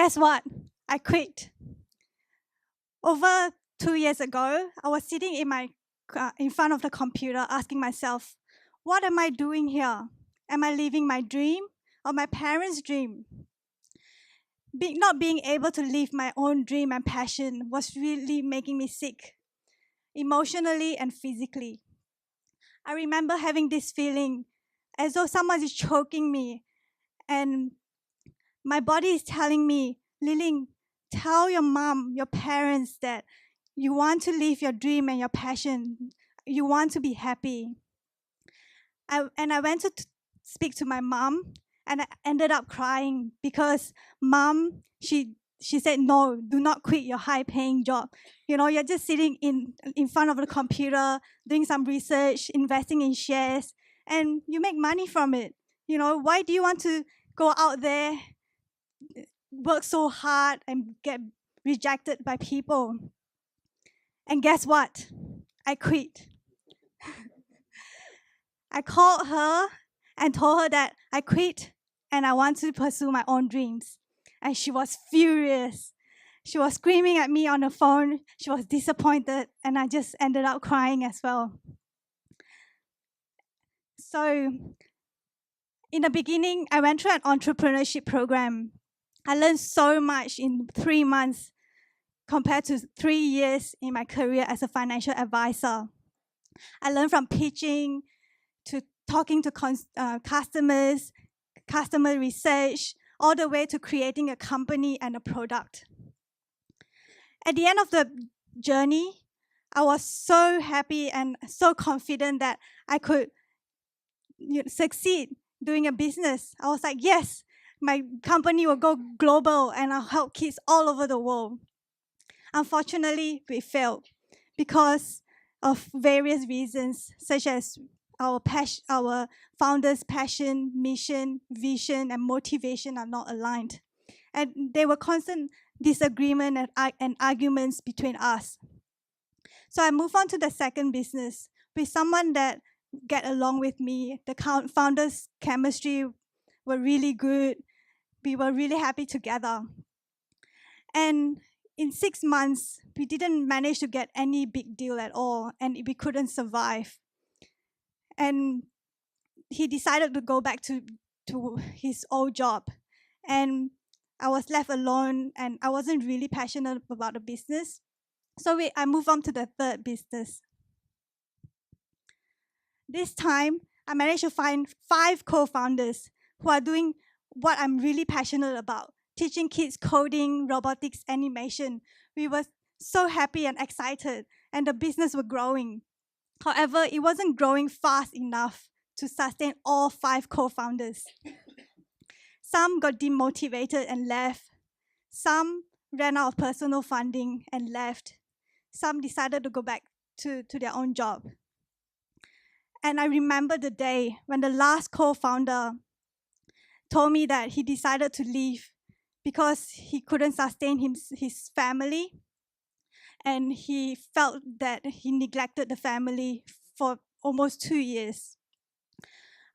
Guess what? I quit. Over 2 years ago, I was sitting in front of the computer asking myself, what am I doing here? Am I living my dream or my parents' dream? Not being able to live my own dream and passion was really making me sick, emotionally and physically. I remember having this feeling as though someone is choking me, and my body is telling me, Liling, tell your mom, your parents that you want to live your dream and your passion. You want to be happy. I went to speak to my mom, and I ended up crying because mom, she said, no, do not quit your high paying job. You're just sitting in front of the computer, doing some research, investing in shares, and you make money from it. Why do you want to go out there, work so hard, and get rejected by people? And guess what? I quit. I called her and told her that I quit and I want to pursue my own dreams. And she was furious. She was screaming at me on the phone. She was disappointed, and I just ended up crying as well. So, in the beginning, I went through an entrepreneurship program. I learned so much in 3 months compared to 3 years in my career as a financial advisor. I learned from pitching to talking to customers, customer research, all the way to creating a company and a product. At the end of the journey, I was so happy and so confident that I could succeed doing a business. I was like, yes, my company will go global and I'll help kids all over the world. Unfortunately, we failed because of various reasons, such as our founders' passion, mission, vision, and motivation are not aligned. And there were constant disagreement and arguments between us. So I moved on to the second business with someone that get along with me. The founders' chemistry were really good. We were really happy together. And in 6 months, we didn't manage to get any big deal at all, and we couldn't survive. And he decided to go back to his old job. And I was left alone, and I wasn't really passionate about the business. So I moved on to the third business. This time, I managed to find 5 co-founders who are doing what I'm really passionate about, teaching kids coding, robotics, animation. We were so happy and excited, and the business was growing. However, it wasn't growing fast enough to sustain all 5 co-founders. Some got demotivated and left. Some ran out of personal funding and left. Some decided to go back to their own job. And I remember the day when the last co-founder told me that he decided to leave because he couldn't sustain his family, and he felt that he neglected the family for almost 2 years.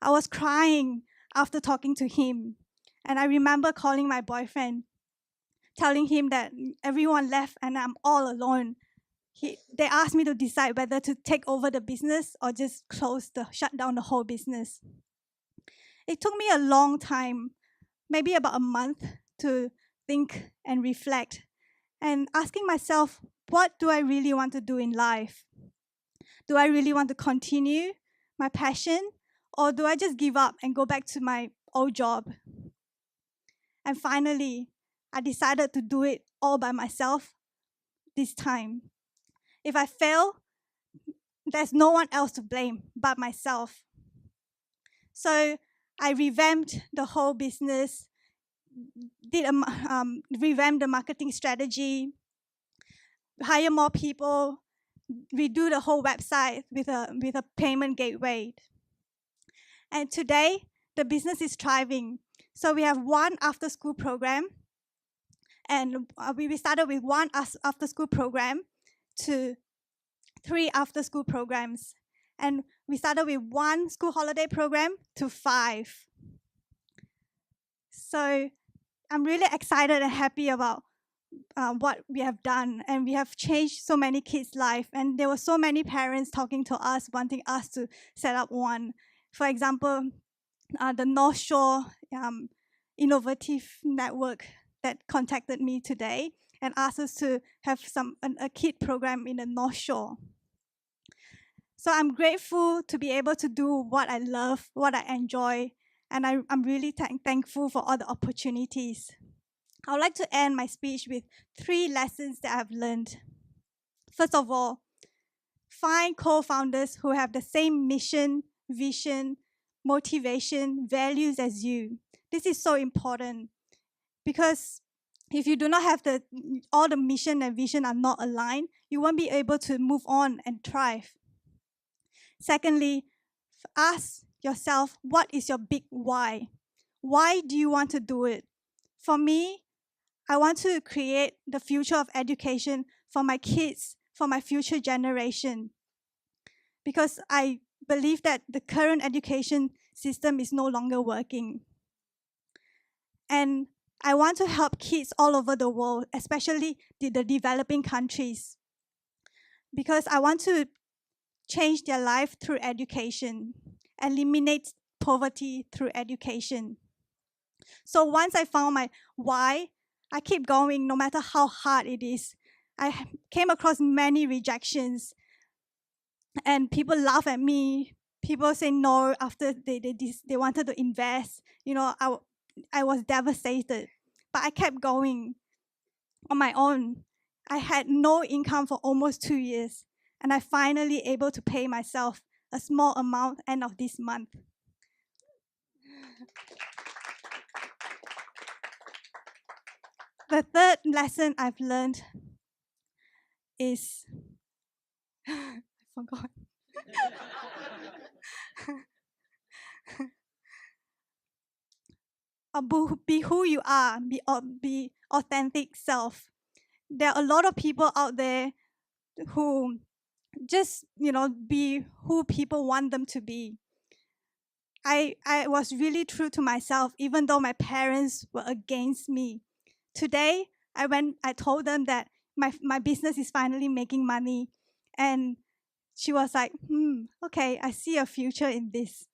I was crying after talking to him, and I remember calling my boyfriend, telling him that everyone left and I'm all alone. They asked me to decide whether to take over the business or just shut down the whole business. It took me a long time, maybe about a month, to think and reflect and asking myself, what do I really want to do in life? Do I really want to continue my passion, or do I just give up and go back to my old job? And finally, I decided to do it all by myself this time. If I fail, there's no one else to blame but myself. So I revamped the whole business, revamped the marketing strategy, hire more people, redo the whole website with a payment gateway. And today, the business is thriving. So we have 1 after-school program, and we started with 1 after-school program to 3 after-school programs. And we started with 1 school holiday program to 5. So I'm really excited and happy about what we have done, and we have changed so many kids' life. And there were so many parents talking to us, wanting us to set up one. For example, the North Shore Innovative Network that contacted me today and asked us to have a kid program in the North Shore. So I'm grateful to be able to do what I love, what I enjoy, and I'm really thankful for all the opportunities. I would like to end my speech with 3 lessons that I've learned. First of all, find co-founders who have the same mission, vision, motivation, values as you. This is so important because if you do not have all the mission and vision are not aligned, you won't be able to move on and thrive. Secondly, ask yourself, what is your big why? Why do you want to do it? For me, I want to create the future of education for my kids, for my future generation. Because I believe that the current education system is no longer working. And I want to help kids all over the world, especially the developing countries. Because I want to change their life through education, eliminate poverty through education. So once I found my why, I keep going no matter how hard it is. I came across many rejections, and people laugh at me. People say no after they wanted to invest. I was devastated, but I kept going on my own. I had no income for almost 2 years, and I finally able to pay myself a small amount end of this month. The third lesson I've learned is I forgot. Be who you are, be authentic self. There are a lot of people out there who just, be who people want them to be. I was really true to myself, even though my parents were against me. Today, I told them that my business is finally making money. And she was like, okay, I see a future in this.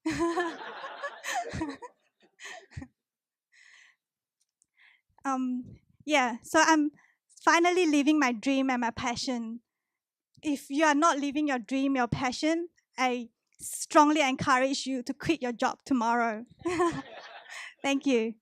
So I'm finally living my dream and my passion. If you are not living your dream, your passion, I strongly encourage you to quit your job tomorrow. Thank you.